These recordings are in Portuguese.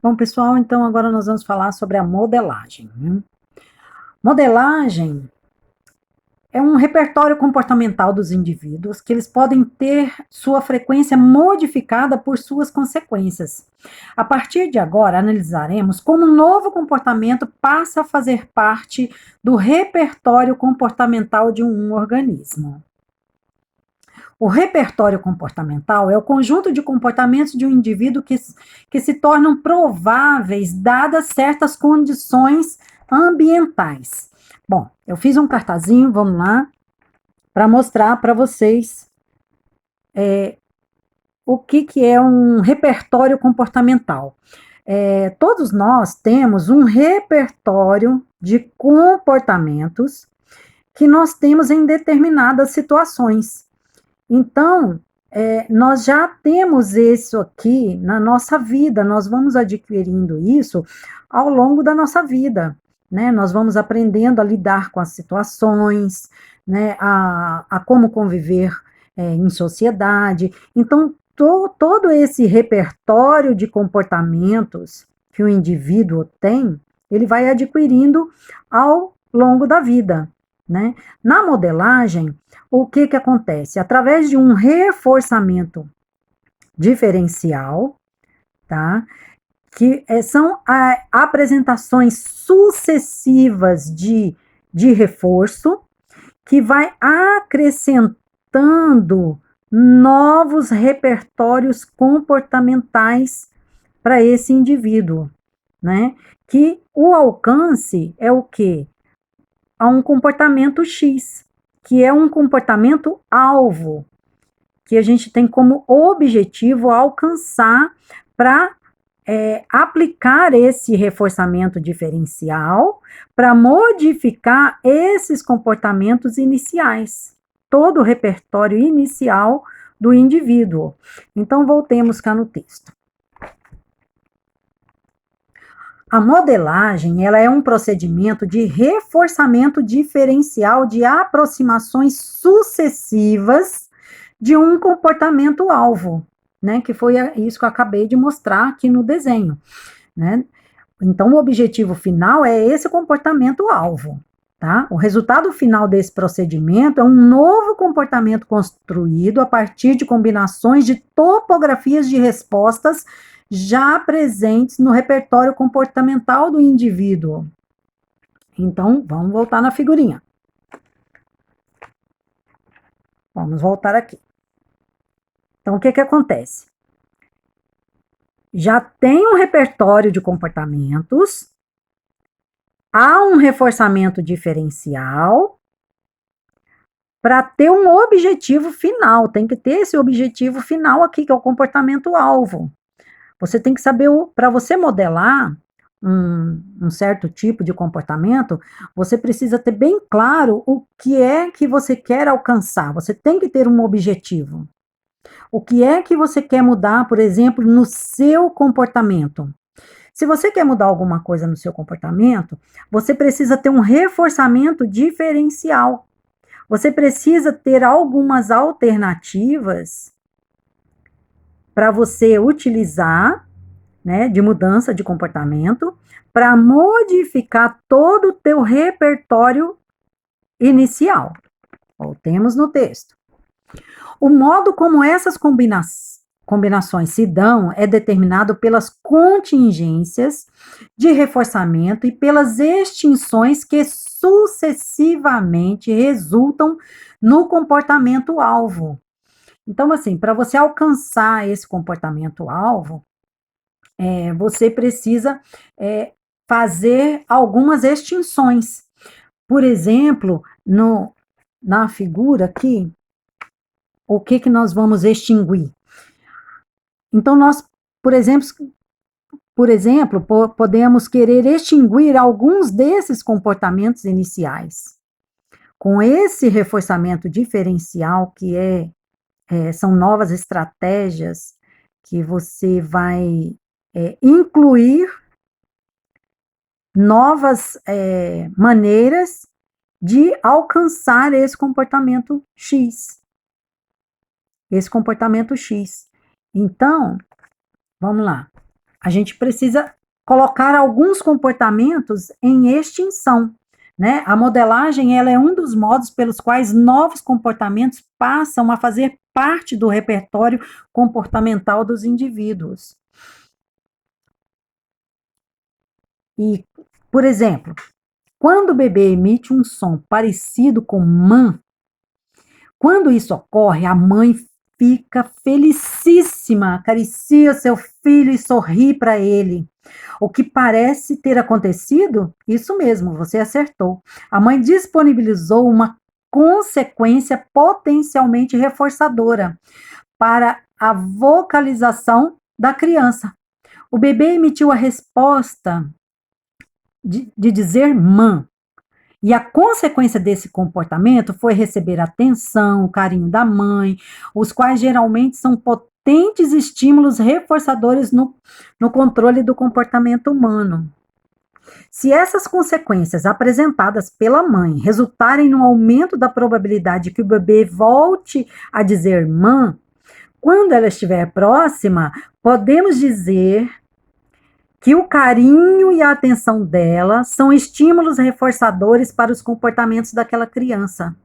Bom, pessoal, então agora nós vamos falar sobre a modelagem, né? Modelagem é um repertório comportamental dos indivíduos que eles podem ter sua frequência modificada por suas consequências. A partir de agora, analisaremos como um novo comportamento passa a fazer parte do repertório comportamental de um organismo. O repertório comportamental é o conjunto de comportamentos de um indivíduo que se tornam prováveis dadas certas condições ambientais. Bom, eu fiz um cartazinho, vamos lá, para mostrar para vocês o que é um repertório comportamental. Todos nós temos um repertório de comportamentos que nós temos em determinadas situações. Então, nós já temos isso aqui na nossa vida, nós vamos adquirindo isso ao longo da nossa vida, né? Nós vamos aprendendo a lidar com as situações, né? A como conviver em sociedade. Então, todo esse repertório de comportamentos que o indivíduo tem, ele vai adquirindo ao longo da vida, né? Na modelagem, o que acontece? Através de um reforçamento diferencial, tá? Que são apresentações sucessivas de reforço, que vai acrescentando novos repertórios comportamentais para esse indivíduo, né? Que o alcance é o quê? A um comportamento X, que é um comportamento alvo, que a gente tem como objetivo alcançar para aplicar esse reforçamento diferencial para modificar esses comportamentos iniciais, todo o repertório inicial do indivíduo. Então, voltemos cá no texto. A modelagem, ela é um procedimento de reforçamento diferencial de aproximações sucessivas de um comportamento-alvo, né? Que foi isso que eu acabei de mostrar aqui no desenho, né? Então, o objetivo final é esse comportamento-alvo, tá? O resultado final desse procedimento é um novo comportamento construído a partir de combinações de topografias de respostas já presentes no repertório comportamental do indivíduo. Então, vamos voltar na figurinha. Vamos voltar aqui. Então, o que acontece? Já tem um repertório de comportamentos, há um reforçamento diferencial para ter um objetivo final. Tem que ter esse objetivo final aqui, que é o comportamento-alvo. Você tem que saber, para você modelar um certo tipo de comportamento, você precisa ter bem claro o que é que você quer alcançar. Você tem que ter um objetivo. O que é que você quer mudar, por exemplo, no seu comportamento? Se você quer mudar alguma coisa no seu comportamento, você precisa ter um reforçamento diferencial. Você precisa ter algumas alternativas para você utilizar, né, de mudança de comportamento, para modificar todo o teu repertório inicial. Voltemos no texto. O modo como essas combinações se dão é determinado pelas contingências de reforçamento e pelas extinções que sucessivamente resultam no comportamento-alvo. Então, assim, para você alcançar esse comportamento-alvo, você precisa fazer algumas extinções. Por exemplo, na figura aqui, o que nós vamos extinguir? Então, nós, por exemplo, podemos querer extinguir alguns desses comportamentos iniciais. Com esse reforçamento diferencial, que são novas estratégias que você vai incluir novas maneiras de alcançar esse comportamento X. Então, vamos lá. A gente precisa colocar alguns comportamentos em extinção, né? A modelagem, ela é um dos modos pelos quais novos comportamentos passam a fazer parte do repertório comportamental dos indivíduos. E, por exemplo, quando o bebê emite um som parecido com mã, quando isso ocorre, a mãe fica felicíssima, acaricia seu filho e sorri para ele. O que parece ter acontecido? Isso mesmo, você acertou. A mãe disponibilizou uma consequência potencialmente reforçadora para a vocalização da criança. O bebê emitiu a resposta de dizer mã. E a consequência desse comportamento foi receber atenção, o carinho da mãe, os quais geralmente são potentes estímulos reforçadores no controle do comportamento humano. Se essas consequências apresentadas pela mãe resultarem no aumento da probabilidade de que o bebê volte a dizer mã, quando ela estiver próxima, podemos dizer que o carinho e a atenção dela são estímulos reforçadores para os comportamentos daquela criança.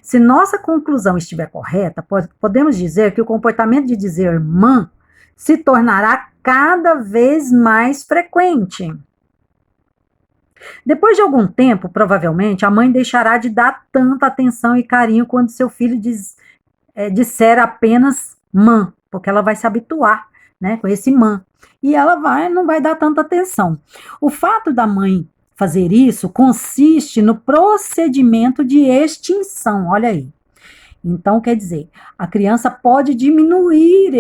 Se nossa conclusão estiver correta, podemos dizer que o comportamento de dizer mã se tornará cada vez mais frequente. Depois de algum tempo, provavelmente, a mãe deixará de dar tanta atenção e carinho quando seu filho disser apenas mã, porque ela vai se habituar, né, com esse mã. E ela não vai dar tanta atenção. O fato da mãe fazer isso consiste no procedimento de extinção, olha aí. Então, quer dizer, a criança pode diminuir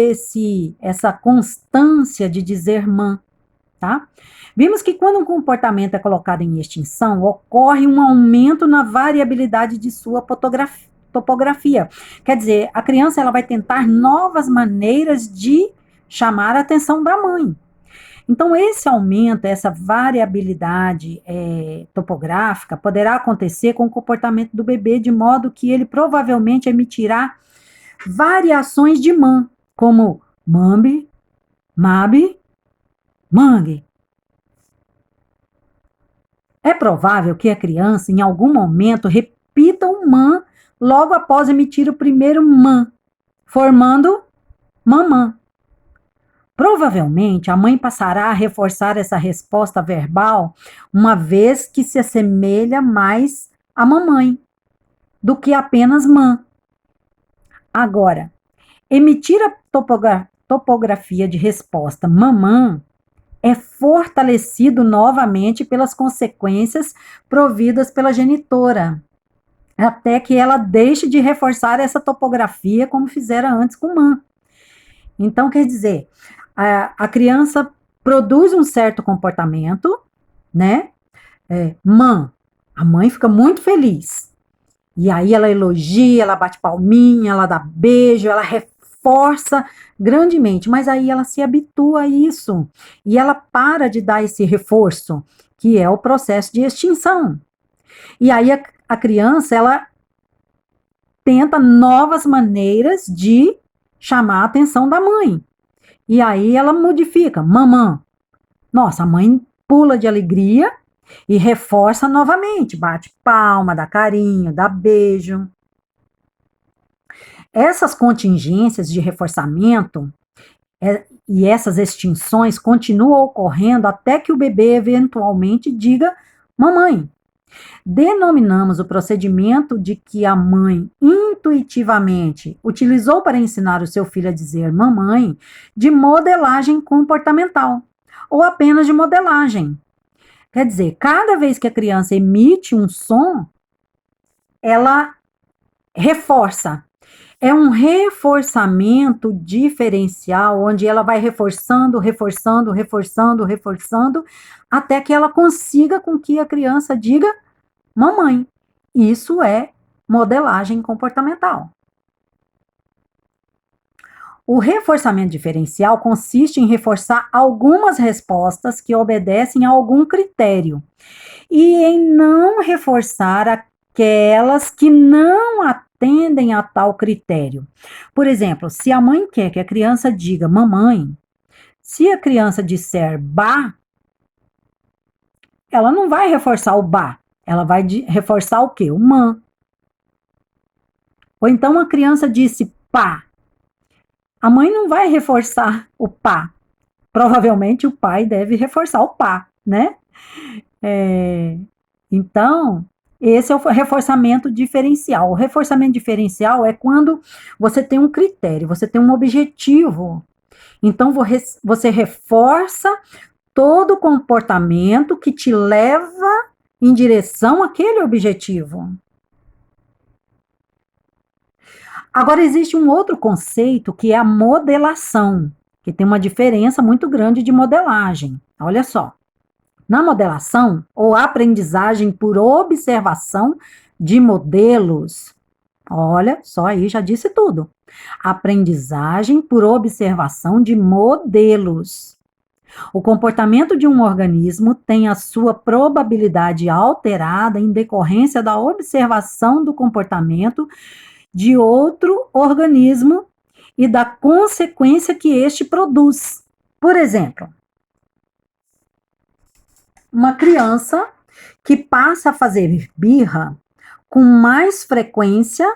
essa constância de dizer mã, tá? Vimos que quando um comportamento é colocado em extinção, ocorre um aumento na variabilidade de sua topografia. Quer dizer, a criança ela vai tentar novas maneiras de chamar a atenção da mãe. Então, esse aumento, essa variabilidade topográfica poderá acontecer com o comportamento do bebê, de modo que ele provavelmente emitirá variações de mã, como mambe, mabe, mangue. É provável que a criança, em algum momento, repita o mã logo após emitir o primeiro mã, formando mamã. Provavelmente, a mãe passará a reforçar essa resposta verbal, uma vez que se assemelha mais à mamãe do que apenas mã. Agora, emitir a topografia de resposta mamã é fortalecido novamente pelas consequências providas pela genitora, até que ela deixe de reforçar essa topografia como fizera antes com mã. Então, quer dizer, a criança produz um certo comportamento, né? Mã, a mãe fica muito feliz. E aí ela elogia, ela bate palminha, ela dá beijo, ela reforça grandemente. Mas aí ela se habitua a isso. E ela para de dar esse reforço, que é o processo de extinção. E aí a criança, ela tenta novas maneiras de chamar a atenção da mãe. E aí ela modifica, mamã. Nossa, a mãe pula de alegria e reforça novamente, bate palma, dá carinho, dá beijo. Essas contingências de reforçamento e essas extinções continuam ocorrendo até que o bebê eventualmente diga mamãe. Denominamos o procedimento de que a mãe intuitivamente utilizou para ensinar o seu filho a dizer mamãe de modelagem comportamental, ou apenas de modelagem. Quer dizer, cada vez que a criança emite um som, ela reforça. É um reforçamento diferencial, onde ela vai reforçando, reforçando, reforçando, reforçando, até que ela consiga com que a criança diga mamãe. Isso é modelagem comportamental. O reforçamento diferencial consiste em reforçar algumas respostas que obedecem a algum critério e em não reforçar aquelas que não atendem a tal critério. Por exemplo, se a mãe quer que a criança diga mamãe, se a criança disser ba, ela não vai reforçar o ba, ela vai reforçar o quê? O man. Ou então a criança disse pá, a mãe não vai reforçar o pá, provavelmente o pai deve reforçar o pá, né? Então, esse é o reforçamento diferencial. O reforçamento diferencial é quando você tem um critério, você tem um objetivo. Então, você reforça todo o comportamento que te leva em direção àquele objetivo. Agora, existe um outro conceito que é a modelação, que tem uma diferença muito grande de modelagem. Olha só. Na modelação, ou aprendizagem por observação de modelos, olha, só aí já disse tudo. Aprendizagem por observação de modelos. O comportamento de um organismo tem a sua probabilidade alterada em decorrência da observação do comportamento de outro organismo e da consequência que este produz. Por exemplo, uma criança que passa a fazer birra com mais frequência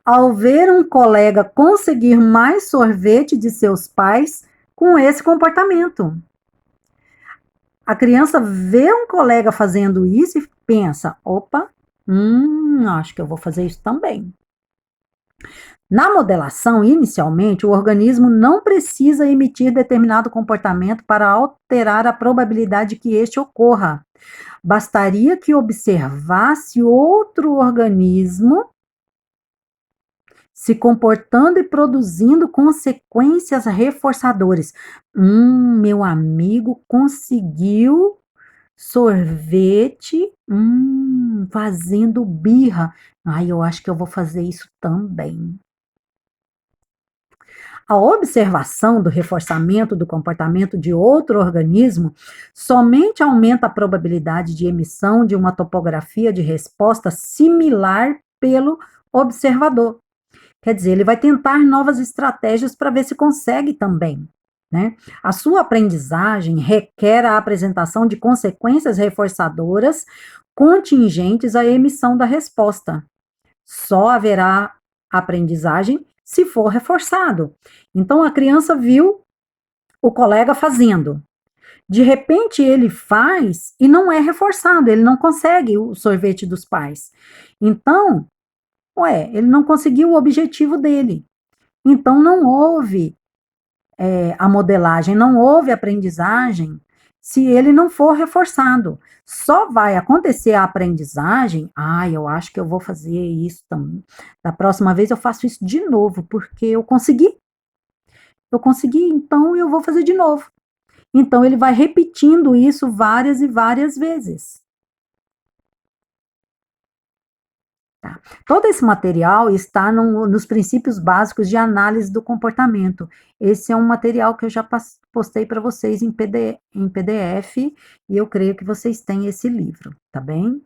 ao ver um colega conseguir mais sorvete de seus pais com esse comportamento. A criança vê um colega fazendo isso e pensa, opa, acho que eu vou fazer isso também. Na modelação, inicialmente, o organismo não precisa emitir determinado comportamento para alterar a probabilidade que este ocorra. Bastaria que observasse outro organismo se comportando e produzindo consequências reforçadoras. Meu amigo conseguiu sorvete, fazendo birra. Ai, eu acho que eu vou fazer isso também. A observação do reforçamento do comportamento de outro organismo somente aumenta a probabilidade de emissão de uma topografia de resposta similar pelo observador. Quer dizer, ele vai tentar novas estratégias para ver se consegue também. Né? A sua aprendizagem requer a apresentação de consequências reforçadoras contingentes à emissão da resposta. Só haverá aprendizagem se for reforçado. Então a criança viu o colega fazendo. De repente ele faz e não é reforçado, ele não consegue o sorvete dos pais. Então, ele não conseguiu o objetivo dele. Então não houve a modelagem, não houve aprendizagem se ele não for reforçado. Só vai acontecer a aprendizagem, eu acho que eu vou fazer isso também. Da próxima vez eu faço isso de novo, porque eu consegui. Eu consegui, então eu vou fazer de novo. Então ele vai repetindo isso várias e várias vezes. Tá. Todo esse material está nos princípios básicos de análise do comportamento. Esse é um material que eu já postei para vocês em PDF e eu creio que vocês têm esse livro, tá bem?